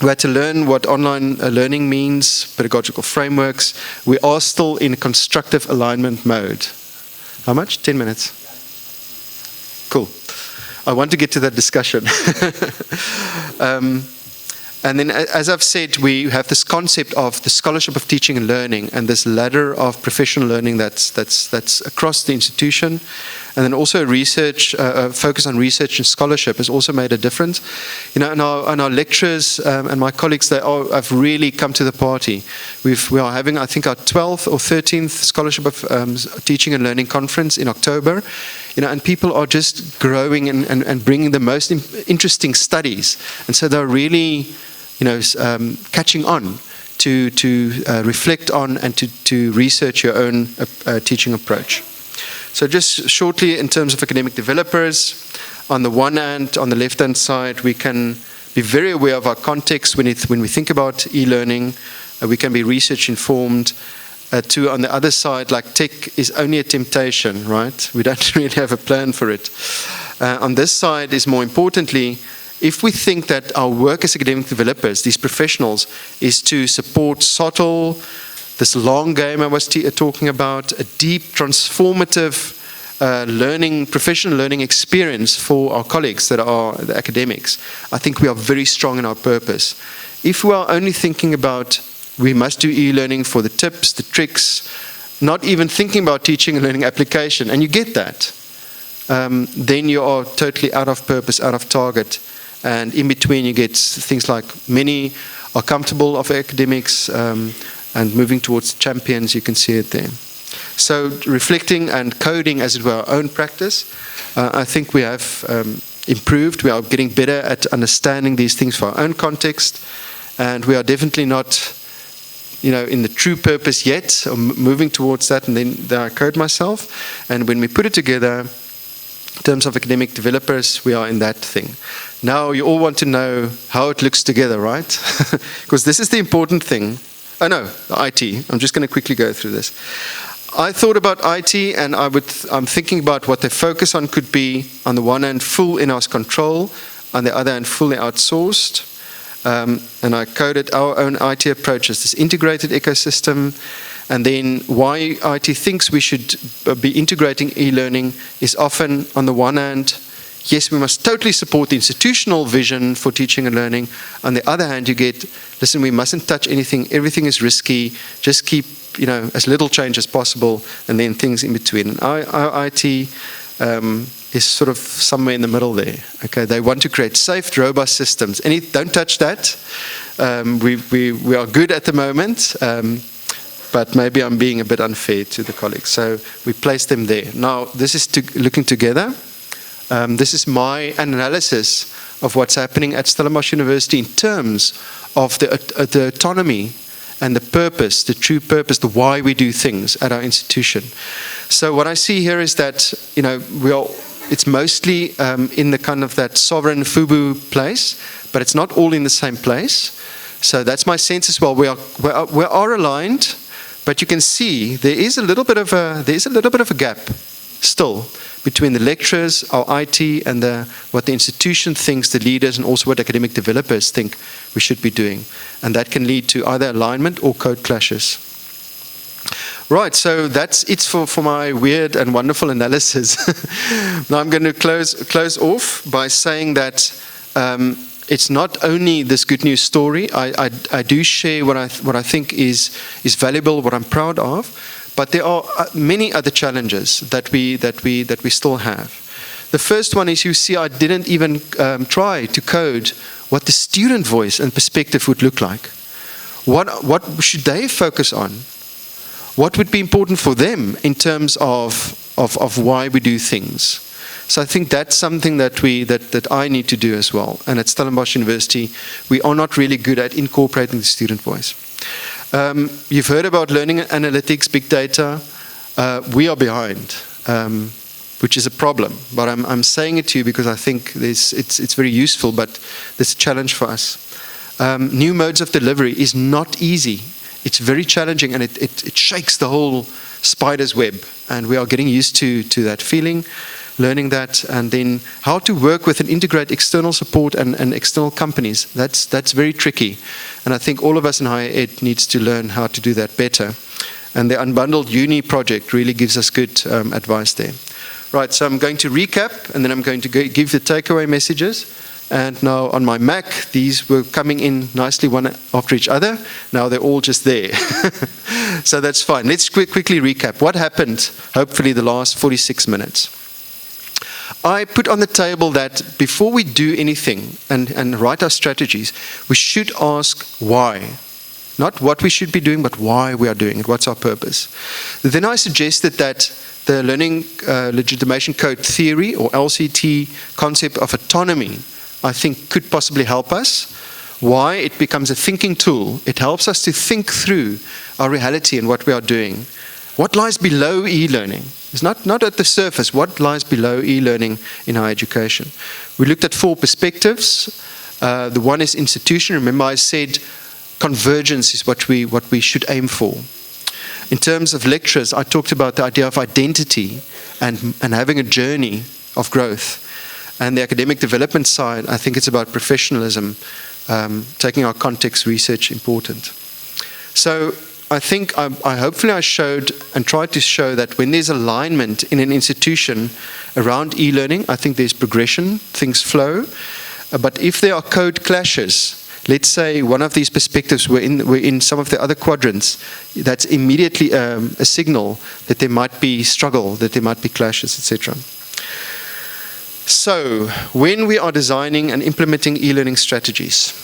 We had to learn what online learning means, pedagogical frameworks. We are still in constructive alignment mode. How much? 10 minutes? Cool. I want to get to that discussion. And then, as I've said, we have this concept of the scholarship of teaching and learning, and this ladder of professional learning that's across the institution. And then also research, focus on research and scholarship has also made a difference. And our lecturers and my colleagues, have really come to the party. We are having, I think, our 12th or 13th scholarship of teaching and learning conference in October. And people are just growing and bringing the most interesting studies. And so they're really, catching on to reflect on and to research your own teaching approach. So just shortly, in terms of academic developers, on the one hand, on the left-hand side, we can be very aware of our context when we think about e-learning. We can be research-informed. On the other side, like tech is only a temptation, right? We don't really have a plan for it. On this side is more importantly, if we think that our work as academic developers, these professionals, is to support subtle, this long game I was talking about, a deep transformative professional learning experience for our colleagues that are the academics, I think we are very strong in our purpose. If we are only thinking about we must do e-learning for the tips, the tricks, not even thinking about teaching and learning application, and you get that, then you are totally out of purpose, out of target. And in between you get things like many are comfortable of academics and moving towards champions, you can see it there. So reflecting and coding, as it were, our own practice, I think we have improved. We are getting better at understanding these things for our own context, and we are definitely not in the true purpose yet, or moving towards that, and then I code myself. And when we put it together, in terms of academic developers, we are in that thing. Now you all want to know how it looks together, right? Because this is the important thing. Oh no, the IT. I'm just going to quickly go through this. I thought about IT, and I'm thinking about what the focus on could be. On the one hand, full in-house control. On the other hand, fully outsourced. And I coded our own IT approach as this integrated ecosystem. And then why IT thinks we should be integrating e-learning is often, on the one hand, yes, we must totally support the institutional vision for teaching and learning. On the other hand, you get, listen, we mustn't touch anything. Everything is risky. Just keep, as little change as possible, and then things in between. And our IT is sort of somewhere in the middle there. Okay, they want to create safe, robust systems. Don't touch that. We are good at the moment, but maybe I'm being a bit unfair to the colleagues. So we place them there. Now, this is looking together. This is my analysis of what's happening at Stellenbosch University in terms of the autonomy and the purpose, the true purpose, the why we do things at our institution. So what I see here is that it's mostly in the kind of that sovereign FUBU place, but it's not all in the same place. So that's my sense as well. We are aligned, but you can see there is a little bit of a gap still between the lecturers, our IT, and what the institution thinks, the leaders, and also what academic developers think we should be doing. And that can lead to either alignment or code clashes. Right, so that's it for my weird and wonderful analysis. Now I'm going to close off by saying that it's not only this good news story. I do share what I think is valuable, what I'm proud of. But there are many other challenges that we still have. The first one is, you see, I didn't even try to code what the student voice and perspective would look like. What should they focus on? What would be important for them in terms of why we do things? So I think that's something that I need to do as well. And at Stellenbosch University, we are not really good at incorporating the student voice. You've heard about learning analytics, big data. We are behind, which is a problem. But I'm saying it to you because I think it's very useful, but there's a challenge for us. New modes of delivery is not easy. It's very challenging, and it shakes the whole spider's web. And we are getting used to that feeling, learning that, and then how to work with and integrate external support and external companies. That's very tricky. And I think all of us in higher ed needs to learn how to do that better. And the Unbundled Uni project really gives us good advice there. Right, so I'm going to recap, and then I'm going to give the takeaway messages. And now on my Mac, these were coming in nicely one after each other. Now they're all just there. So that's fine. Let's quickly recap. What happened, hopefully, the last 46 minutes? I put on the table that before we do anything and write our strategies, we should ask why. Not what we should be doing, but why we are doing it. What's our purpose? Then I suggested that the Learning Legitimation Code theory, or LCT concept of autonomy, I think could possibly help us. Why? It becomes a thinking tool. It helps us to think through our reality and what we are doing. What lies below e-learning? It's not at the surface. What lies below e-learning in our education? We looked at 4 perspectives. The one is institution. Remember I said convergence is what we should aim for. In terms of lecturers, I talked about the idea of identity and having a journey of growth. And the academic development side, I think it's about professionalism, taking our context research important. So I think hopefully I showed and tried to show that when there's alignment in an institution around e-learning, I think there's progression, things flow. But if there are code clashes, let's say one of these perspectives were in some of the other quadrants, that's immediately a signal that there might be struggle, that there might be clashes, etc. So, when we are designing and implementing e-learning strategies,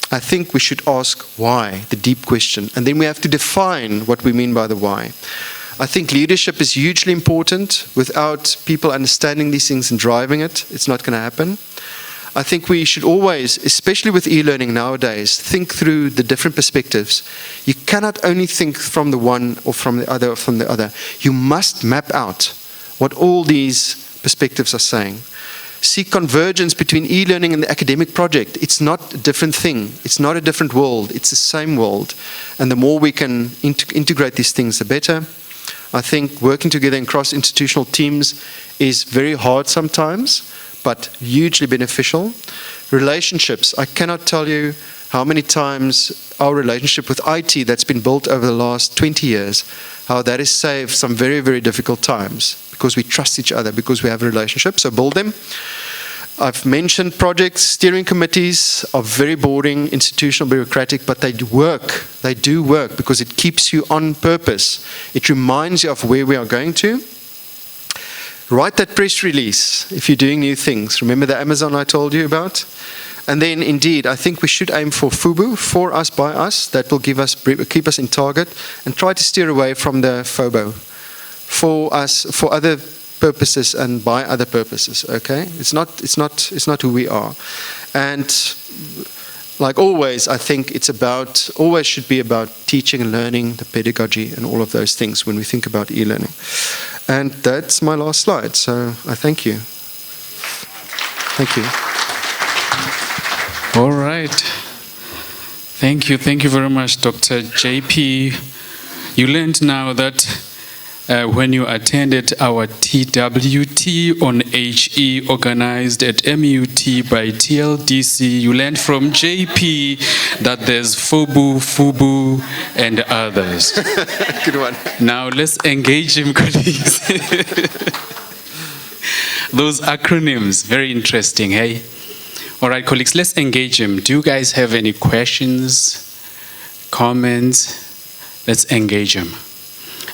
I think we should ask why, the deep question, and then we have to define what we mean by the why. I think leadership is hugely important. Without people understanding these things and driving it, it's not going to happen. I think we should always, especially with e-learning nowadays, think through the different perspectives. You cannot only think from the one or from the other or from the other. You must map out what all these perspectives are saying. See convergence between e-learning and the academic project. It's not a different thing. It's not a different world. It's the same world. And the more we can integrate these things, the better. I think working together in cross-institutional teams is very hard sometimes, but hugely beneficial. Relationships. I cannot tell you how many times our relationship with IT that's been built over the last 20 years, how that has saved some very, very difficult times because we trust each other, because we have a relationship, so build them. I've mentioned projects, steering committees are very boring, institutional, bureaucratic, but they work. They do work because it keeps you on purpose. It reminds you of where we are going to. Write that press release if you're doing new things. Remember the Amazon I told you about? And then, indeed, I think we should aim for FUBU, for us, by us. That will keep us in target, and try to steer away from the FOBO, for us, for other purposes and by other purposes. Okay, it's not who we are. And like always, I think always should be about teaching and learning, the pedagogy, and all of those things when we think about e-learning. And that's my last slide. So I thank you. Thank you. All right. Thank you. Thank you very much, Dr. JP. You learned now that when you attended our TWT on HE organized at MUT by TLDC, you learned from JP that there's FOBU, FUBU, and others. Good one. Now let's engage him, colleagues. Those acronyms, very interesting, hey? All right, colleagues, let's engage him. Do you guys have any questions, comments? Let's engage him.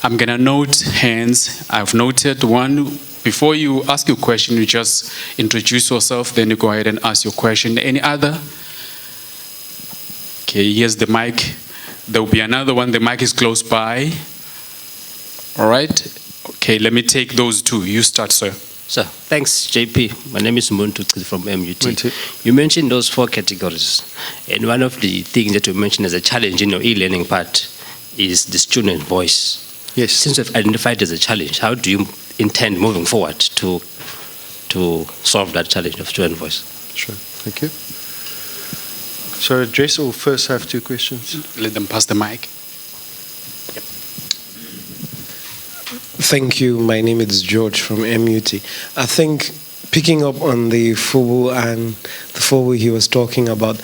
I'm going to note hands. I've noted one. Before you ask your question, you just introduce yourself, then you go ahead and ask your question. Any other? Okay, here's the mic. There will be another one. The mic is close by. All right. Okay, let me take those two. You start, sir. So, thanks, JP. My name is Muntu from MUT. You mentioned those 4 categories. And one of the things that you mentioned as a challenge in your e-learning part is the student voice. Yes. Since you've identified as a challenge, how do you intend moving forward to solve that challenge of student voice? Sure. Thank you. So, Jess will first have 2 questions. Let them pass the mic. Thank you. My name is George from MUT. I think picking up on the FUBU and the FOBU he was talking about,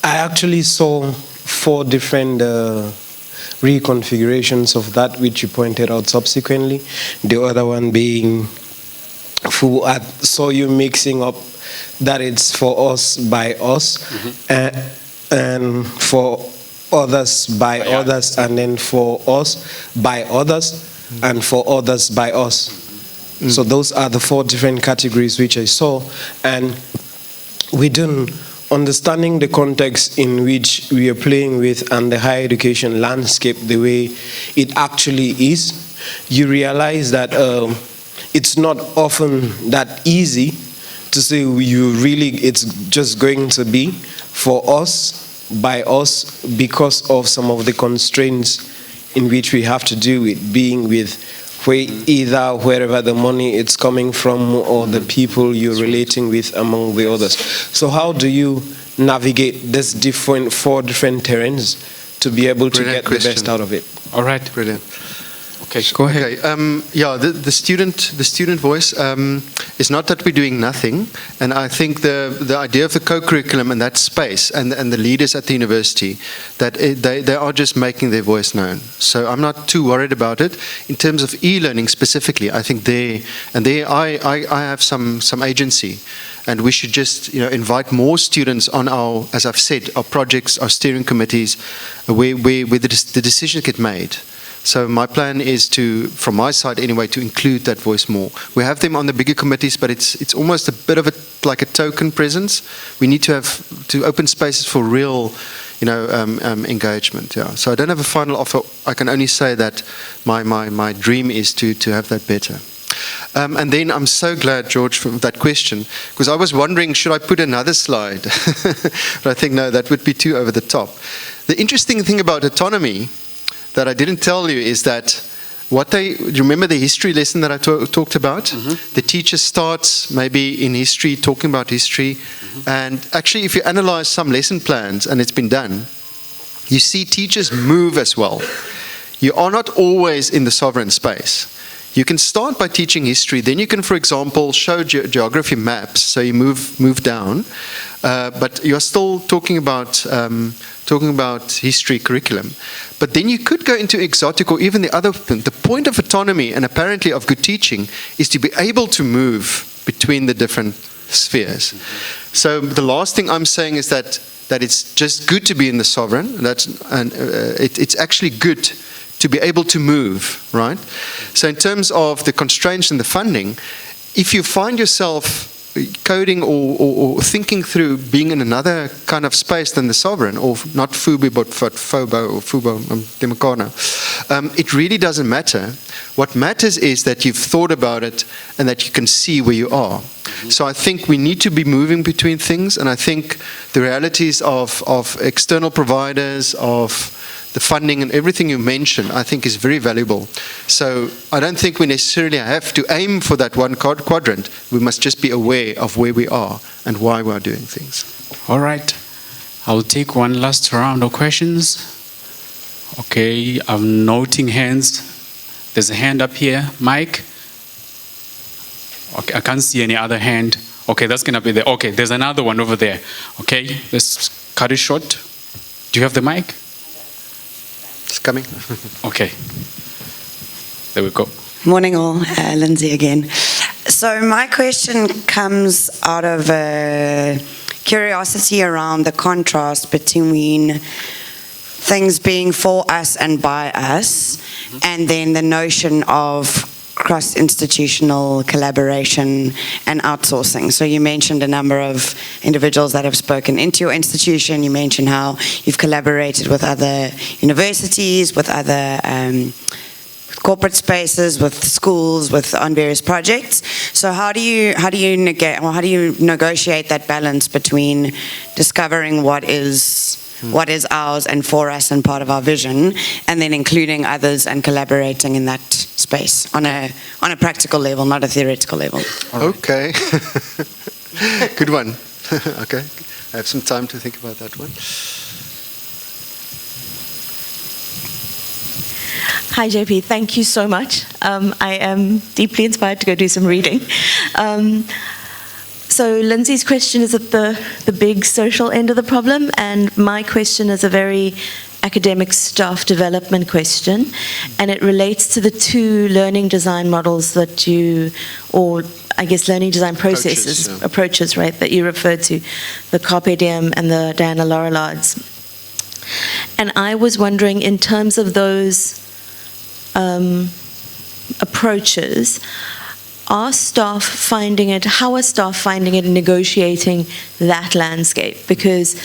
I actually saw 4 different reconfigurations of that which you pointed out subsequently. The other one being FUBU. I saw you mixing up that it's for us, by us, and for others, by others, and then for us, by others, and for others by us. So those are the 4 different categories which I saw. And within understanding the context in which we are playing with and the higher education landscape the way it actually is, you realize that it's not often that easy to say it's just going to be for us, by us, because of some of the constraints in which we have to do with being with either wherever the money is coming from or the people you're relating with among the others. So how do you navigate this 4 different terrains to be able to get the best out of it? All right. Brilliant. Okay, go ahead. Okay. Yeah, the student voice is not that we're doing nothing, and I think the idea of the co-curriculum and that space and the leaders at the university, that they are just making their voice known. So I'm not too worried about it. In terms of e-learning specifically, I think I have some agency, and we should just invite more students on our, as I've said, our projects, our steering committees, where the decisions get made. So my plan is to, from my side anyway, to include that voice more. We have them on the bigger committees, but it's almost a bit of like a token presence. We need to open spaces for real, engagement. Yeah. So I don't have a final offer. I can only say that my dream is to have that better. And then I'm so glad, George, for that question, because I was wondering, should I put another slide? But I think, no, that would be too over the top. The interesting thing about autonomy that I didn't tell you is that you remember the history lesson that I talked about? Mm-hmm. The teacher starts maybe in history, talking about history, mm-hmm. and actually if you analyze some lesson plans, and it's been done, you see teachers move as well. You are not always in the sovereign space. You can start by teaching history, then you can, for example, show geography maps, so you move down, but you're still talking about history curriculum. But then you could go into exotic or even the other. The point of autonomy and apparently of good teaching is to be able to move between the different spheres. Mm-hmm. So the last thing I'm saying is that it's just good to be in the sovereign, it's actually good to be able to move, right? So in terms of the constraints and the funding, if you find yourself coding or thinking through being in another kind of space than the sovereign, or not FUBI but FOBO or FUBO Democana, it really doesn't matter. What matters is that you've thought about it and that you can see where you are. Mm-hmm. So I think we need to be moving between things, and I think the realities of external providers, of the funding and everything you mentioned, I think is very valuable. So I don't think we necessarily have to aim for that one quadrant. We must just be aware of where we are and why we are doing things. All right. I'll take one last round of questions. Okay, I'm noting hands. There's a hand up here. Mike? Okay, I can't see any other hand. Okay, that's going to be there. Okay, there's another one over there. Okay, let's cut it short. Do you have the mic? It's coming. Okay. There we go. Morning all, Lindsay again. So my question comes out of curiosity around the contrast between things being for us and by us, and then the notion of cross-institutional collaboration and outsourcing. So you mentioned a number of individuals that have spoken into your institution. You mentioned how you've collaborated with other universities, with other corporate spaces, with schools, on various projects. So how do you negotiate that balance between discovering what is ours and for us and part of our vision, and then including others and collaborating in that space on a practical level, not a theoretical level? Okay. Good one. Okay. I have some time to think about that one. Hi, JP. Thank you so much. I am deeply inspired to go do some reading. So Lindsay's question is at the big social end of the problem, and my question is a very academic staff development question, and it relates to the two learning design models that learning design approaches, right, that you referred to, the Carpe Diem and the Diana Laurelards. And I was wondering, in terms of those approaches, how are staff finding it in negotiating that landscape? Because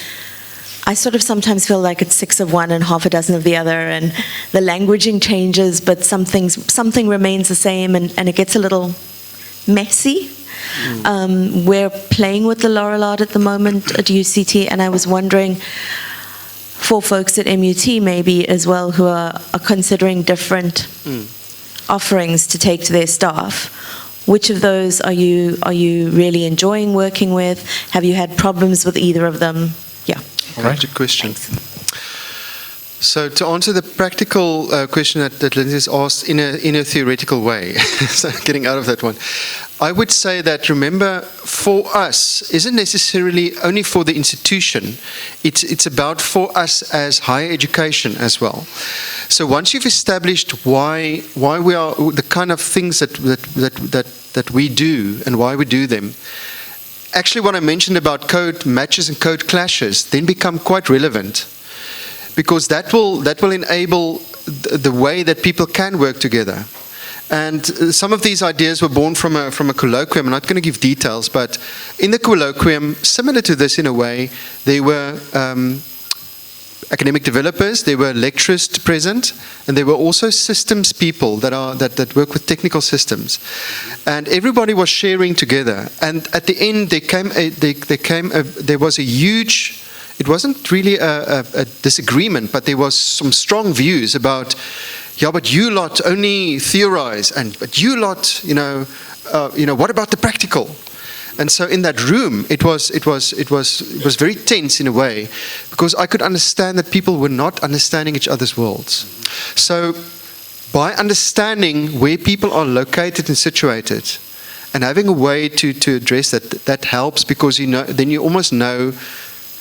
I sort of sometimes feel like it's 6 of one and half a dozen of the other, and the languaging changes, but something remains the same, and it gets a little messy. We're playing with the Laurelard at the moment at UCT, and I was wondering, for folks at MUT maybe as well, who are considering different offerings to take to their staff, which of those are you really enjoying working with? Have you had problems with either of them? Yeah. All right. Good question. Thanks. So to answer the practical question that Lindsay has asked in a theoretical way, so getting out of that one, I would say that, remember, for us isn't necessarily only for the institution. It's about for us as higher education as well. So once you've established why we are, the kind of things that we do and why we do them, actually what I mentioned about code matches and code clashes then become quite relevant, because that will enable the way that people can work together. And some of these ideas were born from a colloquium. I'm not going to give details, but in the colloquium, similar to this in a way, there were academic developers, there were lecturers present, and there were also systems people that work with technical systems. And everybody was sharing together. And at the end, there was a huge, it wasn't really a disagreement, but there was some strong views about, yeah, but you lot only theorize, but you lot, what about the practical? And so in that room, it was very tense in a way, because I could understand that people were not understanding each other's worlds. So by understanding where people are located and situated, and having a way to address that helps, because then you almost know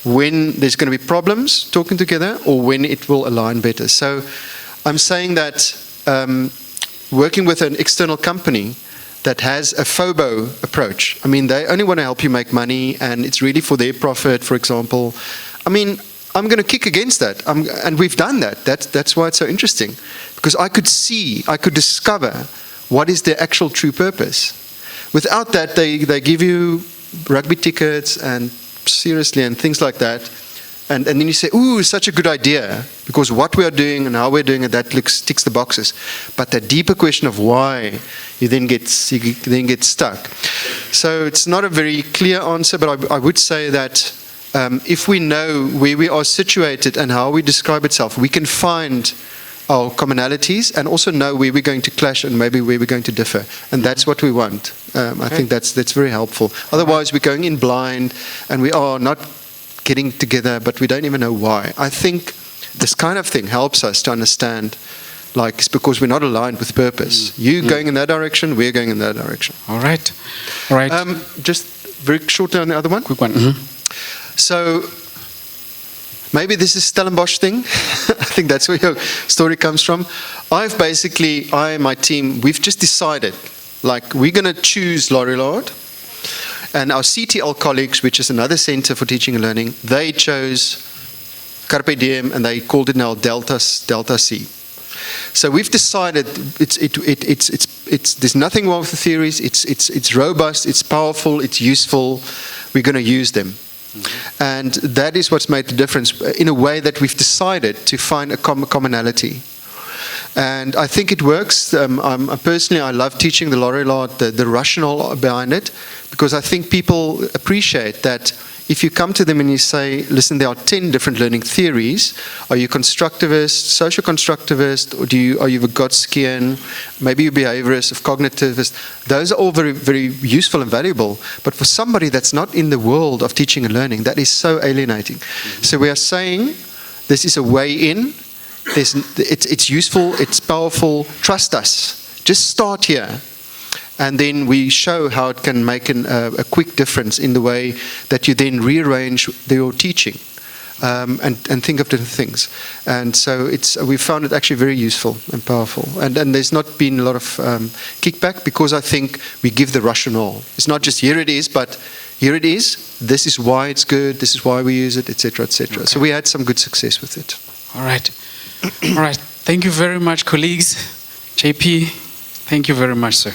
when there's going to be problems talking together or when it will align better. So I'm saying that working with an external company that has a FOBO approach, I mean, they only want to help you make money and it's really for their profit, for example. I mean, I'm going to kick against that. And we've done that. That's why it's so interesting. Because I could discover what is their actual true purpose. Without that, they give you rugby tickets and seriously and things like that, and then you say, ooh, such a good idea, because what we are doing and how we're doing it, that ticks the boxes. But the deeper question of why, you then get stuck. So it's not a very clear answer, but I would say that if we know where we are situated and how we describe itself, we can find our commonalities and also know where we're going to clash and maybe where we're going to differ. And that's what we want. I think that's very helpful. Otherwise, we're going in blind and we are not getting together, but we don't even know why. I think this kind of thing helps us to understand, like, it's because we're not aligned with purpose. You going in that direction, we're going in that direction. All right. Just very shortly on the other one. Quick one. So maybe this is Stellenbosch thing. I think that's where your story comes from. I and my team, we've just decided, like, we're going to choose Lorillard. And our CTL colleagues, which is another center for teaching and learning, they chose Carpe Diem and they called it now Delta C. So we've decided there's nothing wrong with the theories. It's robust, it's powerful, it's useful. We're going to use them. And that is what's made the difference, in a way that we've decided to find a commonality. And I think it works. Personally, I love teaching the Lorillard, the rationale behind it, because I think people appreciate that if you come to them and you say, listen, there are 10 different learning theories. Are you constructivist, social constructivist, or are you Vygotskian? Maybe you're behaviorist, or cognitivist. Those are all very, very useful and valuable. But for somebody that's not in the world of teaching and learning, that is so alienating. So we are saying this is a way in. It's useful, it's powerful. Trust us. Just start here. And then we show how it can make a quick difference in the way that you then rearrange your teaching and think of different things. And so we found it actually very useful and powerful. And there's not been a lot of kickback, because I think we give the rationale. It's not just here it is, but here it is. This is why it's good. This is why we use it, etc., etc. Okay. So we had some good success with it. All right. All right. Thank you very much, colleagues. JP, thank you very much, sir.